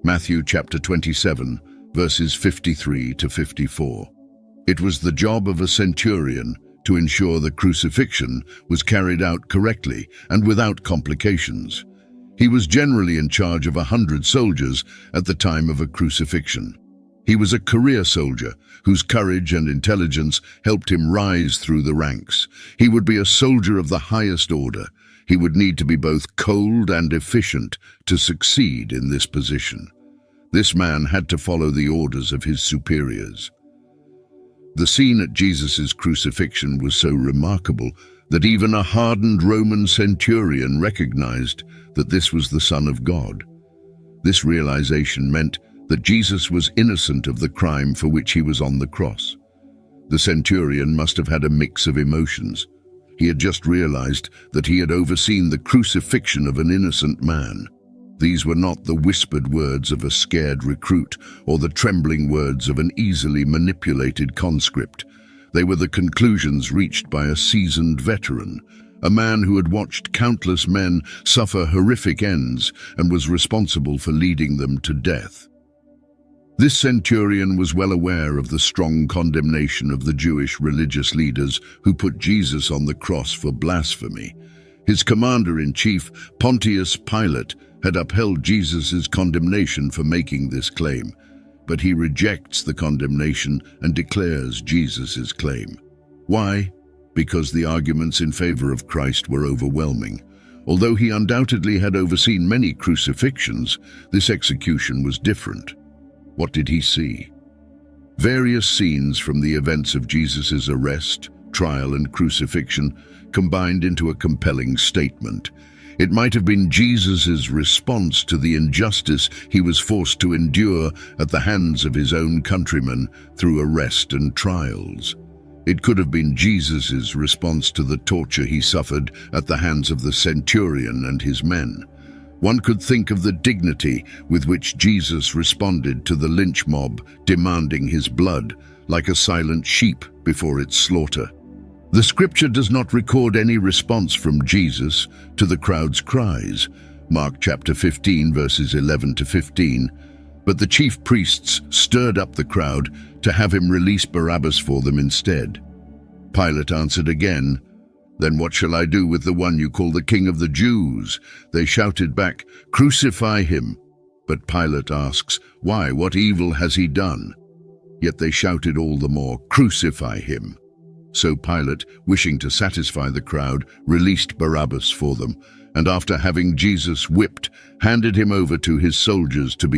Matthew chapter 27, verses 53 to 54. It was the job of a centurion to ensure the crucifixion was carried out correctly and without complications. He was generally in charge of 100 soldiers at the time of a crucifixion. He was a career soldier whose courage and intelligence helped him rise through the ranks. He would be a soldier of the highest order. He would need to be both cold and efficient to succeed in this position. This man had to follow the orders of his superiors. The scene at Jesus' crucifixion was so remarkable that even a hardened Roman centurion recognized that this was the Son of God. This realization meant that Jesus was innocent of the crime for which he was on the cross. The centurion must have had a mix of emotions. He had just realized that he had overseen the crucifixion of an innocent man. These were not the whispered words of a scared recruit or the trembling words of an easily manipulated conscript. They were the conclusions reached by a seasoned veteran, a man who had watched countless men suffer horrific ends and was responsible for leading them to death. This centurion was well aware of the strong condemnation of the Jewish religious leaders who put Jesus on the cross for blasphemy. His commander-in-chief, Pontius Pilate, had upheld Jesus' condemnation for making this claim, but he rejects the condemnation and declares Jesus' claim. Why? Because the arguments in favor of Christ were overwhelming. Although he undoubtedly had overseen many crucifixions, this execution was different. What did he see? Various scenes from the events of Jesus' arrest, trial, and crucifixion combined into a compelling statement. It might have been Jesus' response to the injustice he was forced to endure at the hands of his own countrymen through arrest and trials. It could have been Jesus' response to the torture he suffered at the hands of the centurion and his men. One could think of the dignity with which Jesus responded to the lynch mob demanding his blood, like a silent sheep before its slaughter. The scripture does not record any response from Jesus to the crowd's cries, Mark chapter 15 verses 11 to 15, but the chief priests stirred up the crowd to have him release Barabbas for them instead. Pilate answered again, "Then what shall I do with the one you call the King of the Jews?" They shouted back, "Crucify him." But Pilate asks, "Why, what evil has he done?" Yet they shouted all the more, "Crucify him." So Pilate, wishing to satisfy the crowd, released Barabbas for them, and after having Jesus whipped, handed him over to his soldiers to be